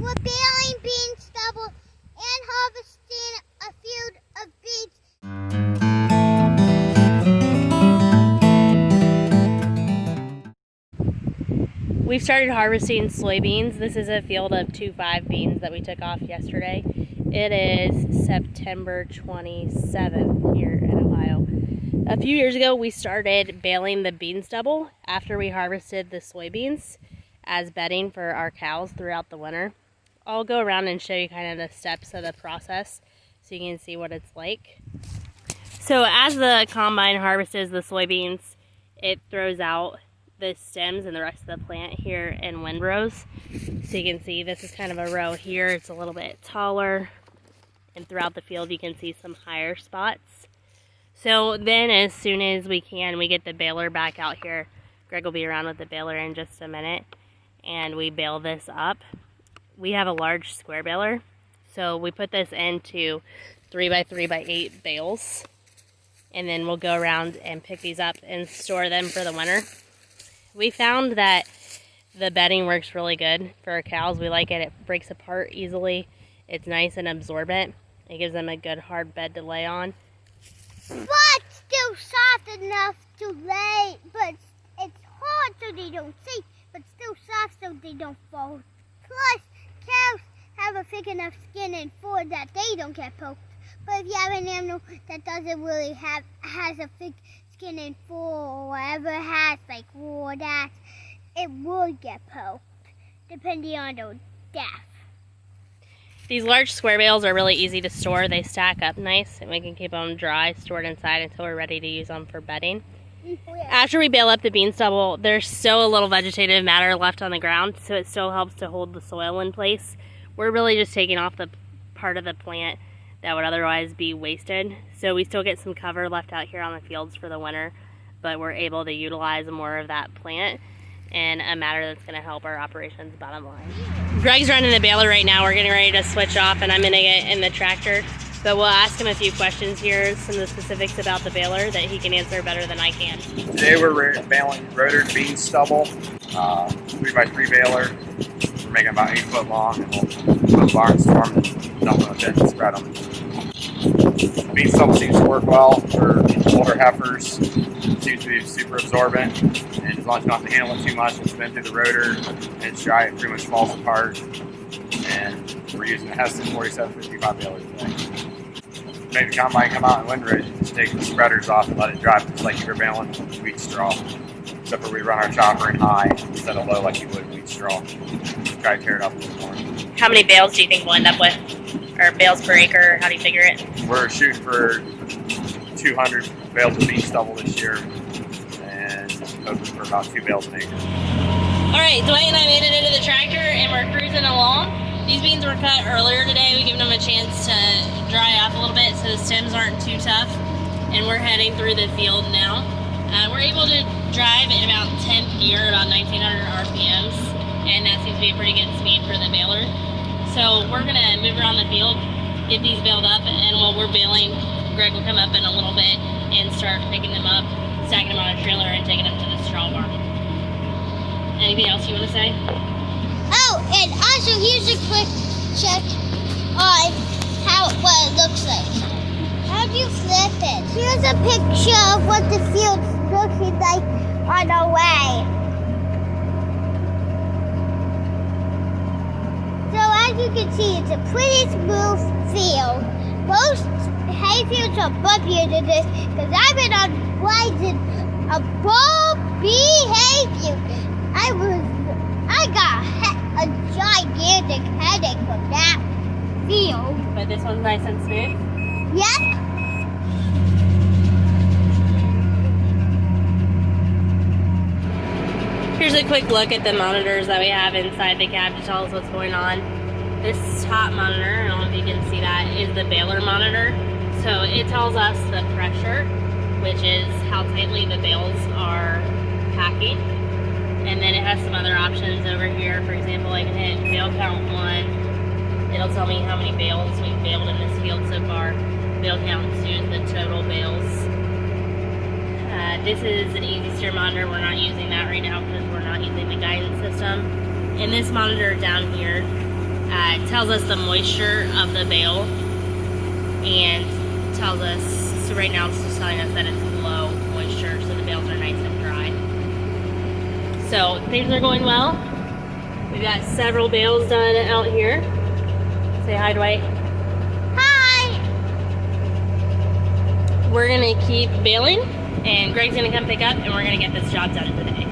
We're baling bean stubble and harvesting a field of beans. We've started harvesting soybeans. This is a field of 2.5 beans that we took off yesterday. It is September 27th here in Ohio. A few years ago, we started baling the bean stubble after we harvested the soybeans as bedding for our cows throughout the winter. I'll go around and show you kind of the steps of the process so you can see what it's like. So as the combine harvests the soybeans, it throws out the stems and the rest of the plant here in windrows. So you can see this is kind of a row here. It's a little bit taller, and throughout the field you can see some higher spots. So then as soon as we can, we get the baler back out here. Greg will be around with the baler in just a minute, and we bale this up. We have a large square baler, so we put this into 3x3x8 bales, and then we'll go around and pick these up and store them for the winter. We found that the bedding works really good for our cows. We like it. It breaks apart easily. It's nice and absorbent. It gives them a good hard bed to lay on. But still soft enough to lay, but it's hard so they don't sink, but still soft so they don't fall. Plus, cows have a thick enough skin and fur that they don't get poked. But if you have an animal that doesn't really has a thick skin and fur or whatever it has, like wool, that it would get poked, depending on the depth. These large square bales are really easy to store. They stack up nice, and we can keep them dry, stored inside until we're ready to use them for bedding. After we bale up the bean stubble, there's still a little vegetative matter left on the ground, so it still helps to hold the soil in place. We're really just taking off the part of the plant that would otherwise be wasted. So we still get some cover left out here on the fields for the winter, but we're able to utilize more of that plant in a manner that's going to help our operations bottom line. Greg's running the baler right now. We're getting ready to switch off, and I'm going to get in the tractor. But we'll ask him a few questions here, some of the specifics about the baler that he can answer better than I can. Today we're baling rotored bean stubble, 3x3 baler. We're making about 8 foot long, and we'll put barn storm and dump them a bit and spread them. The bean stubble seems to work well for older heifers. It seems to be super absorbent, and as long as you don't have to handle it too much, it's been through the rotor, and it's dry, it pretty much falls apart. And we're using a Heston 4755 baler today. Make the combine come out in windrows, you just take the spreaders off and let it dry just like you were baling wheat straw. Except for we run our chopper in high instead of low like you would wheat straw. Try to tear it up a little more. How many bales do you think we'll end up with? Or bales per acre? How do you figure it? We're shooting for 200 bales of bean stubble this year, and hoping for about 2 bales an acre. Alright, Dwight and I made it into the tractor and we're cruising along. These beans were cut earlier today. We given them a chance to dry off a little bit so the stems aren't too tough. And we're heading through the field now. We're able to drive in about 10th gear, about 1900 RPMs. And that seems to be a pretty good speed for the baler. So we're going to move around the field, get these baled up, and while we're baling, Greg will come up in a little bit and start picking them up, stacking them on a trailer, and taking them to the straw barn. Anything else you want to say? Oh, and also here's a quick check on what it looks like. How do you flip it? Here's a picture of what the field's looking like on our way. So as you can see, it's a pretty smooth field. Most hay fields are bumpier than this because I've been on rides in a bumpy hay field. I got a gigantic headache from that field. But this one's nice and smooth? Yep. Here's a quick look at the monitors that we have inside the cab to tell us what's going on. This top monitor, I don't know if you can see that, is the baler monitor. So it tells us the pressure, which is how tightly the bales are packing. And then it has some other options over here. For example, I can hit bale count 1. It'll tell me how many bales we've baled in this field so far. Bale count 2 is the total bales. This is an easy steer monitor. We're not using that right now because we're not using the guidance system. And this monitor down here It tells us the moisture of the bale and tells us, so right now it's just telling us that it's low moisture, so the bales are nice and dry. So things are going well. We've got several bales done out here. Say hi, Dwight. Hi! We're gonna keep baling, and Greg's gonna come pick up, and we're gonna get this job done today.